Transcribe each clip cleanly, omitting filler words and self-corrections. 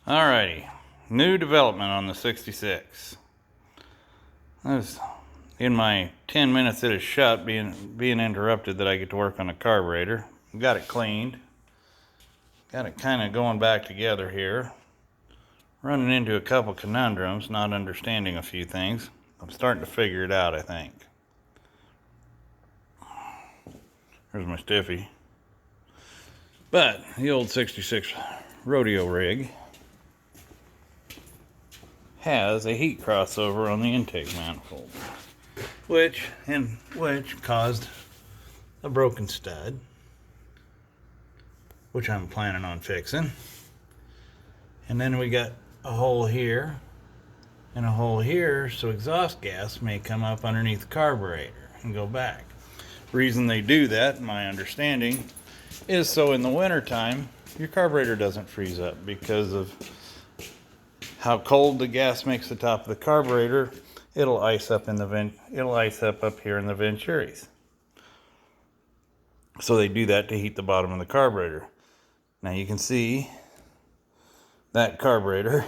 Alrighty, new development on the 66. I was in my 10 minutes it is shut, being interrupted that I get to work on the carburetor. Got it cleaned. Got it kind of going back together here. Running into a couple conundrums, not understanding a few things. I'm starting to figure it out, I think. Here's my stiffy. But the old 66 rodeo rig has a heat crossover on the intake manifold, which caused a broken stud, which I'm planning on fixing. And then we got a hole here and a hole here, so exhaust gas may come up underneath the carburetor and go back. The reason they do that, in my understanding, is so in the wintertime your carburetor doesn't freeze up because of how cold the gas makes the top of the carburetor. It'll ice up in the it'll ice up here in the venturis. So they do that to heat the bottom of the carburetor. Now you can see that carburetor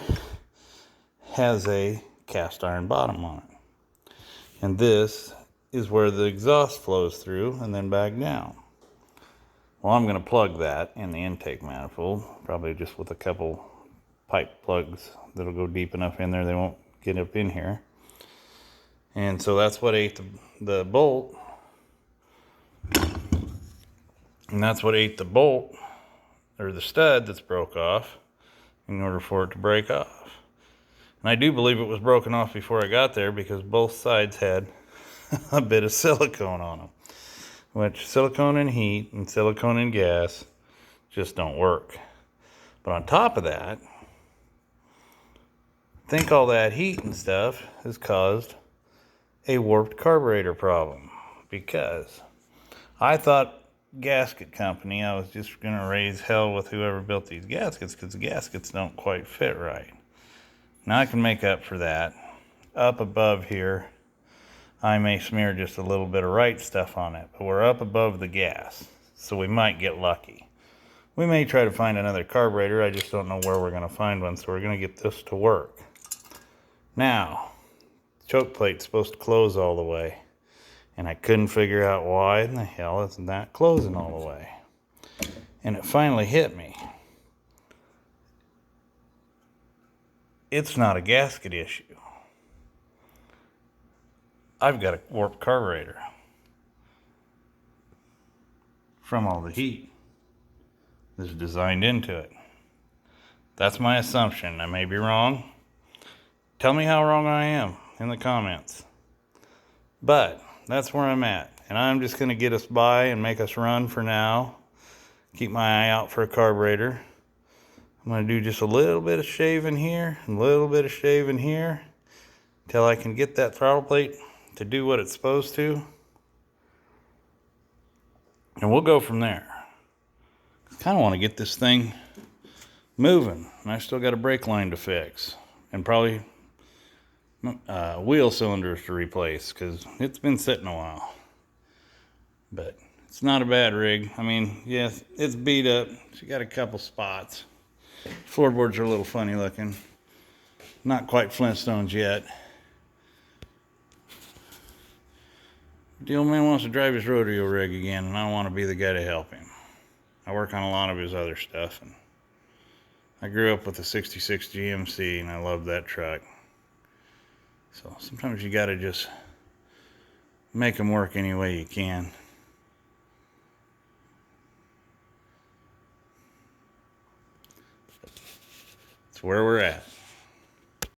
has a cast iron bottom on it. And this is where the exhaust flows through and then back down. Well, I'm going to plug that in the intake manifold, probably just with a couple pipe plugs that'll go deep enough in there they won't get up in here. And so that's what ate the bolt. And that's what ate the bolt, or the stud that's broke off, in order for it to break off. And I do believe it was broken off before I got there because both sides had a bit of silicone on them. Which silicone and heat and silicone and gas just don't work. But on top of that, I think all that heat and stuff has caused a warped carburetor problem, because I thought gasket company, I was just going to raise hell with whoever built these gaskets, because the gaskets don't quite fit right. Now I can make up for that. Up above here, I may smear just a little bit of right stuff on it, but we're up above the gas, so we might get lucky. We may try to find another carburetor, I just don't know where we're going to find one, so we're going to get this to work. Now, the choke plate's supposed to close all the way, and I couldn't figure out why in the hell isn't that closing all the way. And it finally hit me. It's not a gasket issue. I've got a warped carburetor from all the heat that's designed into it. That's my assumption. I may be wrong. Tell me how wrong I am in the comments. But that's where I'm at. And I'm just going to get us by and make us run for now. Keep my eye out for a carburetor. I'm going to do just a little bit of shaving here, and a little bit of shaving here, until I can get that throttle plate to do what it's supposed to. And we'll go from there. I kind of want to get this thing moving. And I still got a brake line to fix. And probably wheel cylinders to replace, because it's been sitting a while. But it's not a bad rig. I mean, yes, it's beat up. It's got a couple spots. Floorboards are a little funny looking. Not quite Flintstones yet. The old man wants to drive his rodeo rig again, and I want to be the guy to help him. I work on a lot of his other stuff, and I grew up with a 66 GMC, and I love that truck. So sometimes you got to just make them work any way you can. It's where we're at.